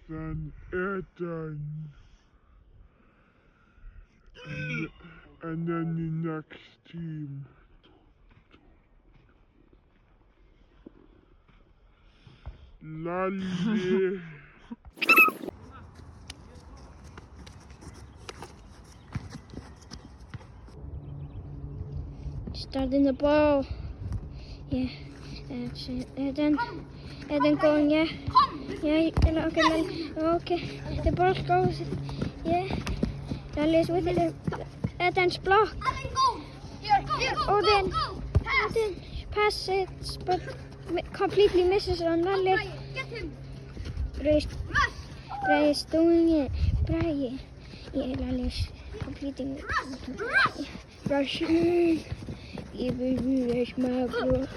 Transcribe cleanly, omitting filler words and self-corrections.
Then Ethan. And then the next team. Lolly. Starting the ball. Yeah. Eden going, yeah. Yeah, okay. The ball goes, yeah. Lolly's with it. Eden's block. Odin pass it, but completely misses on Lolly. Bray's doing it. Bray. Yeah, Lolly's completing it. Rushing. Yeah, baby, that's my bro.